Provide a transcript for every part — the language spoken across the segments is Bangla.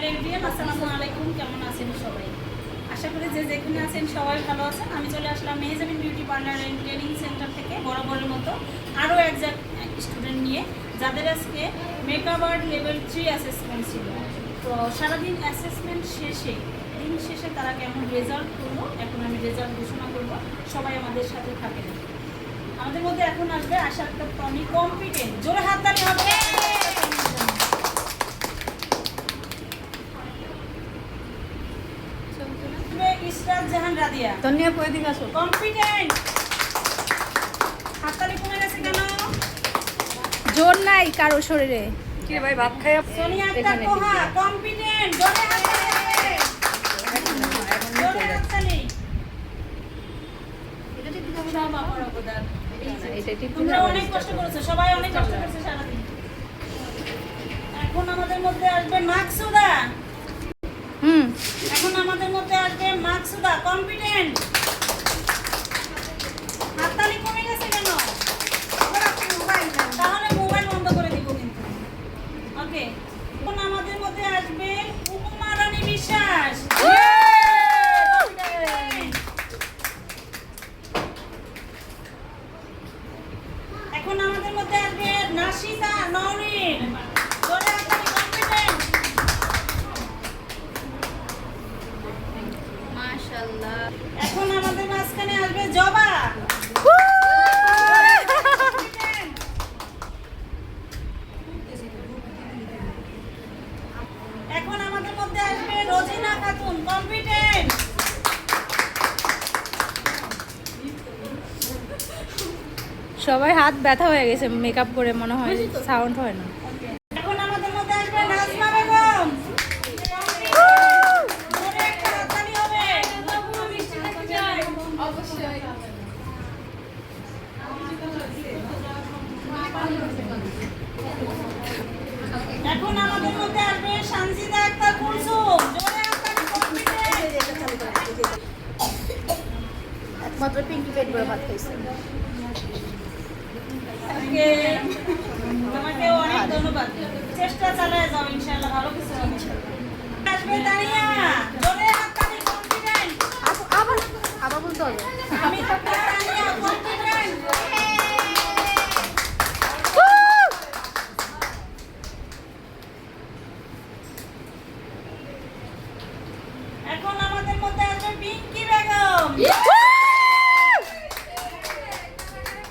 আসসালামু আলাইকুম, কেমন আছেন সবাই? আশা করি যে যেখানে আছেন সবাই ভালো আছেন। আমি চলে আসলাম Mehjabin beauty parlour and training centre থেকে বরাবরের মতো আরও এক স্টুডেন্ট নিয়ে, যাদের আজকে মেকআপ আর্ট লেভেল 3 অ্যাসেসমেন্ট ছিল। তো সারাদিন অ্যাসেসমেন্ট দিন শেষে তারা কেমন রেজাল্ট করলো, এখন আমি রেজাল্ট ঘোষণা করবো। সবাই আমাদের সাথে থাকেন। আমাদের মধ্যে এখন আসবে আশা আক্তার টনি, কম্পিটেন্ট। জোরে হাততালি হবে। ইসরাত জাহান রাদিয়া, ধন্যবাদ। পয়দিক আসো। কম্পিটেন্ট। হাততালি কমে গেছে কেন? জোর নাই কারো শরীরে। কি ভাই ভাত খাই? সোনিয়া আক্তার কোহা, কম্পিটেন্ট। জোরে হাততালি। জোরে হাততালি। এটা ঠিক হবে সব আমার অবদান। এটা ঠিক তোমরা অনেক কষ্ট করেছো, সবাই অনেক কষ্ট করেছে সারাদিন। এখন আমাদের মধ্যে আসবে মাকসুদা। এখন আমাদের মধ্যে আসবে মাকসুদা, কম্পিটেন্ট। হাততালি কমে গেছে কেন? তাহলে মোবাইল বন্ধ করে দিব কিন্তু। ওকে, এখন আমাদের মধ্যে আসবে উপমা রানী বিশ্বাস। এখন আমাদের মধ্যে আসবে নাশিদা নওরিন। জোরে হাততালি, কম্পিটেন্ট। মাশাআল্লাহ। এখন আমাদের মাঝখানে আসবে জবা। এখন আমাদের মধ্যে আসবে রোজিনা খাতুন, কম্পিটেন্ট। সবাই হাত ব্যথা হয়ে গেছে মেকআপ করে, মনে হয় সাউন্ড হয় না। এখন আমাদের মধ্যে আসবে নাজমা বেগম। জোরে একটা হাততালি হবে। এখন আমাদের মধ্যে আসবে সানজিদা আক্তার কুলসুম। জোরে হাততালি, কম্পিটেন্ট। একমাত্র পিঙ্কি পেট ভরে ভাত খাইছে। ওকে, তোমাকে অনেক ধন্যবাদ। চেষ্টা চালায় যাও, ইনশাআল্লাহ ভালো কিছু হবে। আসবে তানিয়া। জোরে হাততালি, কম্পিটেন্ট। আবার আবার বলতে হবে। আমি থাকতে তানিয়া, কম্পিটেন্ট। এখন আমাদের মধ্যে আসবে পিঙ্কি বেগম।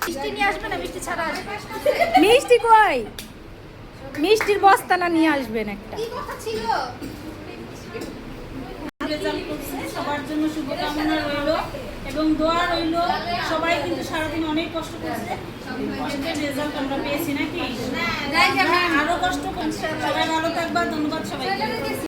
মিষ্টি নিয়ে আসবে না? মিষ্টি ছাড়া আসবে? মিষ্টি কই? মিষ্টির বস্তা না নিয়ে আসবেন একটা। রেজাল্ট করছে, সবার জন্য শুভকামনা রইল এবং দোয়া রইল। সবাই কিন্তু সারাদিন অনেক কষ্ট করছে, কষ্টের রেজাল্ট আমরা পেয়েছি নাকি? আরো কষ্ট করছে। সবাই ভালো থাকবা। ধন্যবাদ সবাইকে।